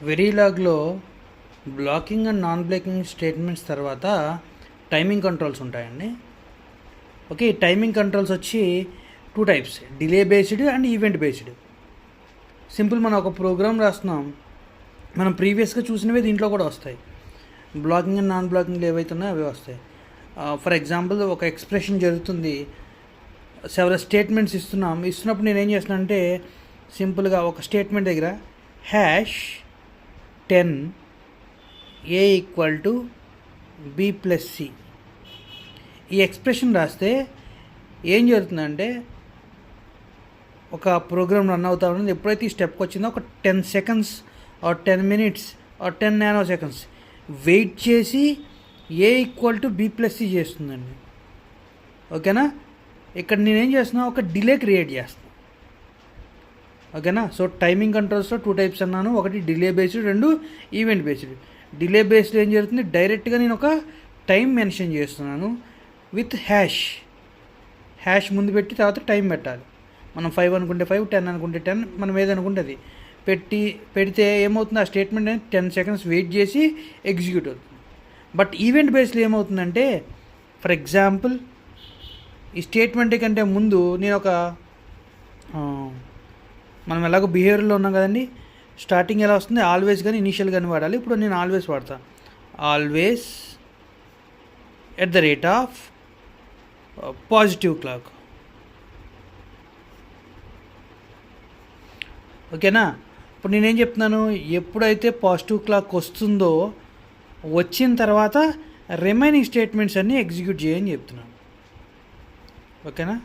వెరీలాగ్లో blocking and non blocking statements తర్వాత timing controls ఉంటాయండి. Okay, ఈ టైమింగ్ కంట్రోల్స్ వచ్చి two types, delay based and event based. Simple, మనం ఒక ప్రోగ్రామ్ రాస్తున్నాం, మనం ప్రీవియస్గా చూసినవే దీంట్లో కూడా వస్తాయి. బ్లాకింగ్ అండ్ నాన్ బ్లాకింగ్ ఏవైతే ఉన్నాయో అవే వస్తాయి. ఫర్ ఎగ్జాంపుల్, ఒక ఎక్స్ప్రెషన్ జరుగుతుంది, సెవెరల్ స్టేట్మెంట్స్ ఇస్తున్నప్పుడు నేను ఏం చేస్తున్నాను అంటే సింపుల్గా ఒక స్టేట్మెంట్ దగ్గర #10 a = b + c ఈ ఎక్స్ప్రెషన్ రాస్తే ఏం జరుగుతుందంటే ఒక ప్రోగ్రామ్ రన్ అవుతా ఉంటుంది. ఎప్పుడైతే ఈ స్టెప్కి వచ్చిందో ఒక 10 seconds or 10 minutes or 10 nanoseconds wait చేసి a = b + c చేస్తుందండి. ఓకేనా, ఇక్కడ నేనేం చేస్తున్నా, ఒక డిలే క్రియేట్ చేస్తాను. ఓకేనా, సో టైమింగ్ కంట్రోల్స్లో టూ టైప్స్ అన్నాను, ఒకటి డిలే బేస్డ్, రెండు ఈవెంట్ బేస్డ్. డిలే బేస్డ్ ఏం జరుగుతుంది, డైరెక్ట్గా నేను ఒక టైం మెన్షన్ చేస్తున్నాను విత్ హ్యాష్ ముందు పెట్టి తర్వాత టైం పెట్టాలి. మనం 5 అనుకుంటే 5, 10 అనుకుంటే 10, మనం ఏదనుకుంటే అది పెడితే ఏమవుతుంది, ఆ స్టేట్మెంట్ అనేది 10 seconds వెయిట్ చేసి ఎగ్జిక్యూట్ అవుతుంది. బట్ ఈవెంట్ బేస్డ్లో ఏమవుతుందంటే, ఫర్ ఎగ్జాంపుల్ ఈ స్టేట్మెంట్ కంటే ముందు నేను ఒక మనం ఎలాగో బిహేవియర్లో ఉన్నాం కదండి, స్టార్టింగ్ ఎలా వస్తుంది, ఆల్వేస్ కానీ ఇనీషియల్ కానీ వాడాలి. ఇప్పుడు నేను ఆల్వేస్ వాడతాను. Always @positive clock. ఓకేనా, ఇప్పుడు నేనేం చెప్తున్నాను, ఎప్పుడైతే పాజిటివ్ క్లాక్ వస్తుందో వచ్చిన తర్వాత రిమైనింగ్ స్టేట్మెంట్స్ అన్నీ ఎగ్జిక్యూట్ చేయని చెప్తున్నాను. ఓకేనా,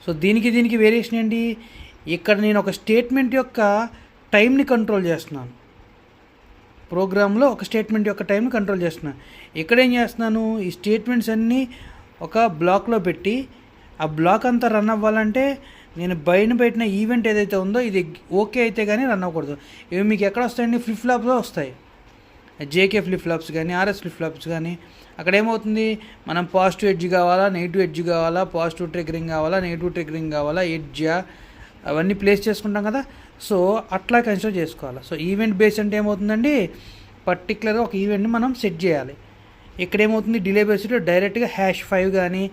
సో దీనికి వేరియేషన్ ఏంటి, ఇక్కడ నేను ఒక స్టేట్మెంట్ యొక్క టైంని కంట్రోల్ చేస్తున్నాను. ప్రోగ్రాంలో ఒక స్టేట్మెంట్ యొక్క టైంని కంట్రోల్ చేస్తున్నాను. ఇక్కడ ఏం చేస్తున్నాను, ఈ స్టేట్మెంట్స్ అన్నీ ఒక బ్లాక్లో పెట్టి ఆ బ్లాక్ అంతా రన్ అవ్వాలంటే నేను పెట్టిన ఈవెంట్ ఏదైతే ఉందో ఇది ఓకే అయితే కానీ రన్ అవ్వకూడదు. ఇవి మీకు ఎక్కడ వస్తాయండి, ఫ్లిప్ ఫ్లాప్లో వస్తాయి. జేకే ఫ్లిప్ ఫ్లాప్స్ కానీ ఆర్ఎస్ ఫ్లిప్ ఫ్లాప్స్ కానీ. అక్కడ ఏమవుతుంది, మనం పాజిటివ్ ఎడ్జ్ కావాలా, నెగిటివ్ ఎడ్జ్ కావాలా, పాజిటివ్ ట్రిగ్గరింగ్ కావాలా, నెగిటివ్ ట్రిగ్గరింగ్ కావాలా, ఎడ్జా, అవన్నీ ప్లేస్ చేసుకుంటాం కదా. సో అట్లా కన్సిడర్ చేసుకోవాలి. సో ఈవెంట్ బేస్ అంటే ఏమవుతుందండి, పర్టికులర్గా ఒక ఈవెంట్ని మనం సెట్ చేయాలి. ఇక్కడ ఏమవుతుంది, డిలే బేస్లో డైరెక్ట్గా #5 కానీ,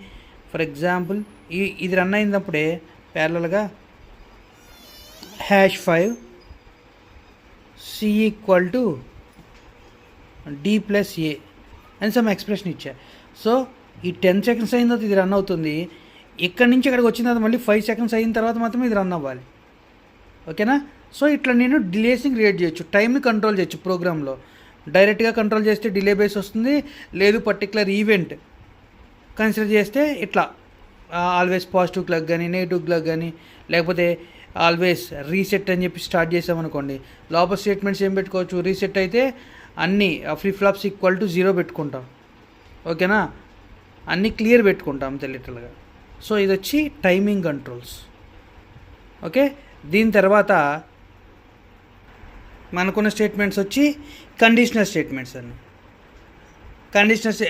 ఫర్ ఎగ్జాంపుల్ ఇది రన్ అయినప్పుడే ప్యారలల్గా #5 c = d + a అని సమ్ ఎక్స్ప్రెషన్ ఇచ్చా. సో ఈ 10 seconds అయిన తర్వాత ఇది రన్ అవుతుంది. ఇక్కడి నుంచి ఇక్కడికి వచ్చిన తర్వాత మళ్ళీ 5 seconds అయిన తర్వాత మాత్రమే ఇది రన్ అవ్వాలి. ఓకేనా, సో ఇట్లా నేను డిలేస్ని క్రియేట్ చేయొచ్చు, టైంని కంట్రోల్ చేయొచ్చు. ప్రోగ్రాంలో డైరెక్ట్గా కంట్రోల్ చేస్తే డిలే బేస్ వస్తుంది, లేదు పర్టికులర్ ఈవెంట్ కన్సిడర్ చేస్తే ఇట్లా ఆల్వేస్ పాజిటివ్ క్లాక్ కానీ, నెగిటివ్ క్లాక్ కానీ, లేకపోతే ఆల్వేస్ రీసెట్ అని చెప్పి స్టార్ట్ చేసామనుకోండి, లోపల స్టేట్మెంట్స్ ఏం పెట్టుకోవచ్చు, రీసెట్ అయితే అన్నీ ఫ్లిప్ ఫ్లాప్స్ = 0 పెట్టుకుంటాం. ఓకేనా, అన్నీ క్లియర్ పెట్టుకుంటాం అంతే లిటరల్గా. సో ఇది వచ్చి టైమింగ్ కంట్రోల్స్. ఓకే, దీని తర్వాత మనకున్న స్టేట్మెంట్స్ వచ్చి కండిషనల్ స్టేట్మెంట్స్ అన్ని.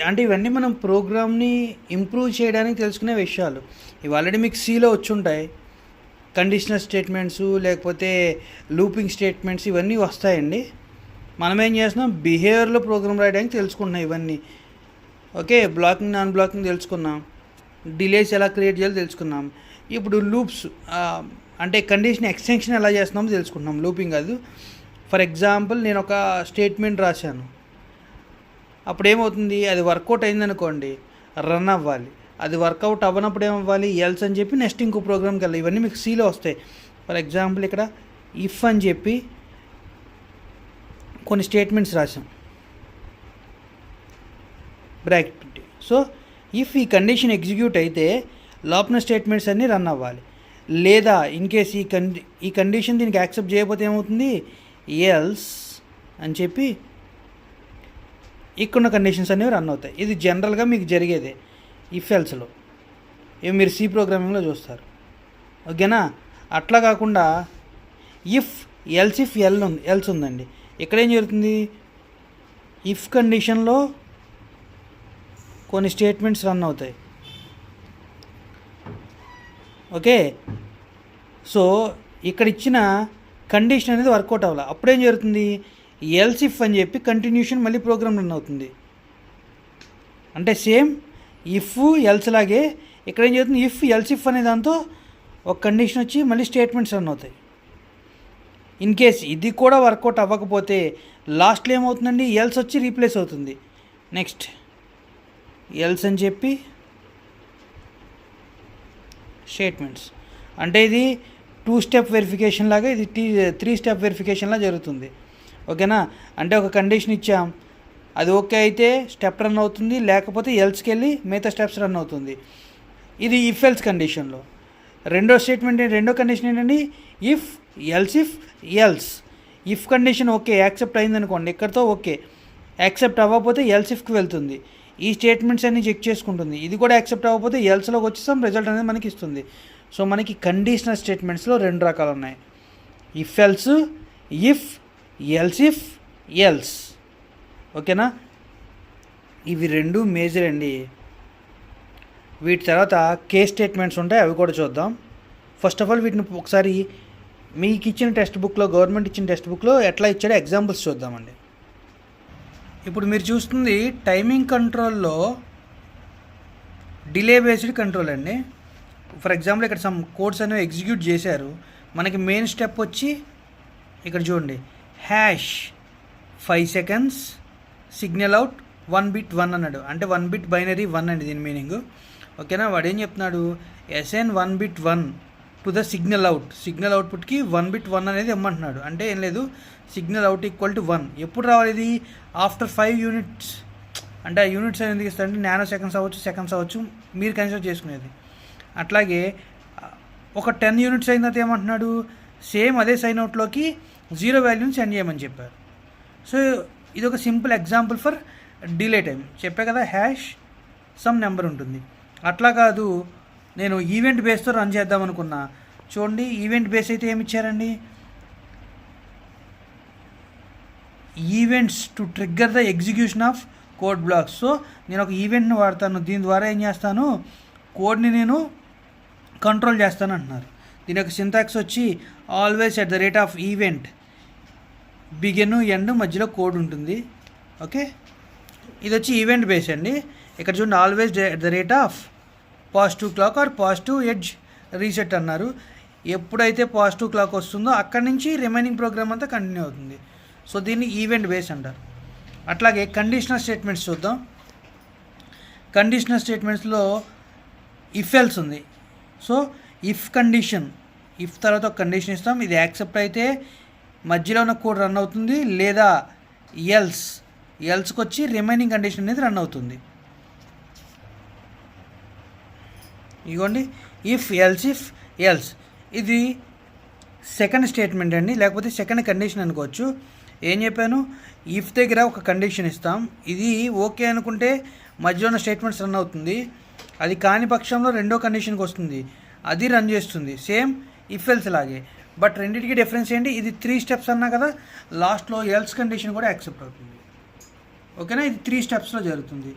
అంటే ఇవన్నీ మనం ప్రోగ్రామ్ని ఇంప్రూవ్ చేయడానికి తెలుసుకునే విషయాలు. ఇవి ఆల్రెడీ మీకు సిలో వచ్చి ఉంటాయి. కండిషనల్ స్టేట్మెంట్స్ లేకపోతే లూపింగ్ స్టేట్మెంట్స్ ఇవన్నీ వస్తాయండి. మనం ఏం చేస్తున్నాం, బిహేవియర్లో ప్రోగ్రామ్ రాయడానికి తెలుసుకుంటున్నాం ఇవన్నీ. ఓకే, బ్లాకింగ్ నాన్ బ్లాకింగ్ తెలుసుకున్నాం, డిలేస్ ఎలా క్రియేట్ చేయాలో తెలుసుకున్నాం. ఇప్పుడు లూప్స్ అంటే కండిషన్ ఎక్స్టెన్షన్ ఎలా చేస్తున్నామో తెలుసుకుంటున్నాం, లూపింగ్ కాదు. ఫర్ ఎగ్జాంపుల్, నేను ఒక స్టేట్మెంట్ రాశాను, అప్పుడు ఏమవుతుంది, అది వర్కౌట్ అయిందనుకోండి రన్ అవ్వాలి. అది వర్కౌట్ అవ్వనప్పుడు ఏమవ్వాలి, ఎల్స్ అని చెప్పి నెక్స్ట్ ఇంకో ప్రోగ్రామ్కి వెళ్ళాలి. ఇవన్నీ మీకు సిలో వస్తాయి. ఫర్ ఎగ్జాంపుల్, ఇక్కడ ఇఫ్ అని చెప్పి కొన్ని స్టేట్మెంట్స్ రాసాం, బ్రాకెట్ పెట్టి. సో ఇఫ్ ఈ కండిషన్ ఎగ్జిక్యూట్ అయితే లోపల స్టేట్మెంట్స్ అన్నీ రన్ అవ్వాలి. లేదా ఇన్ కేస్ ఈ కండిషన్ దీనికి యాక్సెప్ట్ చేయకపోతే ఏమవుతుంది, ఎల్స్ అని చెప్పి ఇక్కడున్న కండిషన్స్ అనేవి రన్ అవుతాయి. ఇది జనరల్గా మీకు జరిగేదే ఇఫ్ ఎల్స్లో, ఇవి మీరు సి ప్రోగ్రామింగ్లో చూస్తారు. ఓకేనా, అట్లా కాకుండా ఇఫ్ ఎల్స్ ఉందండి, ఇక్కడ ఏం జరుగుతుంది, ఇఫ్ కండిషన్లో కొన్ని స్టేట్మెంట్స్ రన్ అవుతాయి. ఓకే, సో ఇక్కడ ఇచ్చిన కండిషన్ అనేది వర్కౌట్ అవ్వాలి. అప్పుడేం జరుగుతుంది, ఎల్స్ ఇఫ్ అని చెప్పి కంటిన్యూషన్ మళ్ళీ ప్రోగ్రామ్ రన్ అవుతుంది. అంటే సేమ్ ఇఫ్ ఎల్స్ లాగే ఇక్కడ ఏం జరుగుతుంది, ఇఫ్ ఎల్స్ ఇఫ్ అనే దాంతో ఒక కండిషన్ వచ్చి మళ్ళీ స్టేట్మెంట్స్ రన్ అవుతాయి. ఇన్ కేస్ ఇది కూడా వర్కౌట్ అవ్వకపోతే లాస్ట్లో ఏమవుతుందండి, ఎల్స్ వచ్చి రీప్లేస్ అవుతుంది. నెక్స్ట్ ఎల్స్ అని చెప్పి స్టేట్మెంట్స్. అంటే ఇది 2 స్టెప్ వెరిఫికేషన్ లాగా, ఇది 3 స్టెప్ వెరిఫికేషన్లా జరుగుతుంది. ఓకేనా. అంటే ఒక కండిషన్ ఇచ్చాం, అది ఓకే అయితే స్టెప్ రన్ అవుతుంది, లేకపోతే ఎల్స్కి వెళ్ళి మిగతా స్టెప్స్ రన్ అవుతుంది. ఇది ఇఫ్ ఎల్స్ కండిషన్లో. రెండో కండిషన్ ఏంటండి, if else if else. If condition okay accept అయిందనుకోండి, ఇక్కడితో ఓకే. యాక్సెప్ట్ అవ్వకపోతే ఎల్స్ ఇఫ్కి వెళ్తుంది, ఈ స్టేట్మెంట్స్ అన్ని చెక్ చేసుకుంటుంది. ఇది కూడా యాక్సెప్ట్ అవ్వకపోతే ఎల్స్లోకి వచ్చేసాం, రిజల్ట్ అనేది మనకి ఇస్తుంది. సో మనకి కండిషనల్ స్టేట్మెంట్స్లో 2 రకాలు ఉన్నాయి, if else, if else if else. ఓకేనా. ఇవి 2 మేజర్ అండి. వీటి తర్వాత కేస్ స్టేట్మెంట్స్ ఉంటాయి, అవి కూడా చూద్దాం. ఫస్ట్ ఆఫ్ ఆల్ వీటిని ఒకసారి మీకు ఇచ్చిన టెక్స్ట్ బుక్లో, గవర్నమెంట్ ఇచ్చిన టెక్స్ట్ బుక్లో ఎట్లా ఇచ్చాడో ఎగ్జాంపుల్స్ చూద్దామండి. ఇప్పుడు మీరు చూస్తుంది టైమింగ్ కంట్రోల్లో డిలే బేస్డ్ కంట్రోల్ అండి. ఫర్ ఎగ్జాంపుల్ ఇక్కడ సమ్ కోడ్స్ అనేవి ఎగ్జిక్యూట్ చేశారు. మనకి మెయిన్ స్టెప్ వచ్చి ఇక్కడ చూడండి, #5 seconds సిగ్నల్ అవుట్ 1 bit 1 అన్నాడు. అంటే 1 bit బైనరీ 1 అండి దీని మీనింగ్. ఓకేనా. వాడు ఏం చెప్తున్నాడు, assign 1 bit 1 to the signal out. Signal అవుట్పుట్కి 1 bit 1 అనేది ఇమ్మంటున్నాడు. అంటే ఏం లేదు, సిగ్నల్ అవుట్ ఈక్వల్ టు 1. ఎప్పుడు రావాలి ఇది, ఆఫ్టర్ 5 units. అంటే ఆ యూనిట్స్ అనేది ఎందుకు ఇస్తారంటే నానో సెకండ్స్ అవ్వచ్చు, సెకండ్స్ అవ్వచ్చు, మీరు కన్సిడర్ చేసుకునేది. అట్లాగే ఒక 10 units అయిన తర్వాత ఏమంటున్నాడు, సేమ్ అదే సైన్ అవుట్లోకి 0 వాల్యూని సెండ్ చేయమని చెప్పారు. సో ఇది ఒక simple example for delay time. చెప్పే కదా, సమ్ నెంబర్ ఉంటుంది. అట్లా కాదు, నేను ఈవెంట్ బేస్తో రన్ చేద్దాం అనుకున్నా. చూడండి, ఈవెంట్ బేస్ అయితే ఏమి ఇచ్చారండి, events to trigger the execution of code blocks. So నేను ఒక ఈవెంట్ని వాడతాను, దీని ద్వారా ఏం చేస్తాను, కోడ్ని నేను కంట్రోల్ చేస్తాను అంటున్నారు. దీని యొక్క సింటాక్స్ వచ్చి always at the rate of event, begin end మధ్యలో కోడ్ ఉంటుంది. ఓకే, ఇది వచ్చి ఈవెంట్ బేస్ అండి. ఇక్కడ చూడండి, always at the rate of positive clock or positive edge reset అన్నారు. ఎప్పుడైతే పాజిటివ్ క్లాక్ వస్తుందో అక్కడి నుంచి రిమైనింగ్ ప్రోగ్రామ్ అంతా కంటిన్యూ అవుతుంది. సో దీన్ని ఈవెంట్ బేస్ అంటారు. అట్లాగే కండిషనల్ స్టేట్మెంట్స్ చూద్దాం. కండిషనల్ స్టేట్మెంట్స్లో ఇఫ్ ఎల్స్ ఉంది. సో ఇఫ్ కండిషన్, ఇఫ్ తర్వాత ఒక కండిషన్ ఇస్తాం, ఇది యాక్సెప్ట్ అయితే మధ్యలో ఉన్న కోడ్ రన్ అవుతుంది, లేదా ఎల్స్కి వచ్చి రిమైనింగ్ కండిషన్ అనేది రన్ అవుతుంది. ఇదిగోండి, ఇఫ్ ఎల్స్ ఇది సెకండ్ స్టేట్మెంట్ అండి, లేకపోతే సెకండ్ కండిషన్ అనుకోవచ్చు. ఏం చెప్పాను, ఇఫ్ దగ్గర ఒక కండిషన్ ఇస్తాం, ఇది ఓకే అనుకుంటే మధ్యలో ఉన్న స్టేట్మెంట్స్ రన్ అవుతుంది, అది కాని పక్షంలో రెండో కండిషన్కి వస్తుంది, అది రన్ చేస్తుంది. సేమ్ ఇఫ్ ఎల్స్ లాగే. బట్ రెండింటికి డిఫరెన్స్ ఏంటి, ఇది 3 steps అన్నా కదా, లాస్ట్లో ఎల్స్ కండిషన్ కూడా యాక్సెప్ట్ అవుతుంది. ఓకేనా, ఇది 3 steps జరుగుతుంది.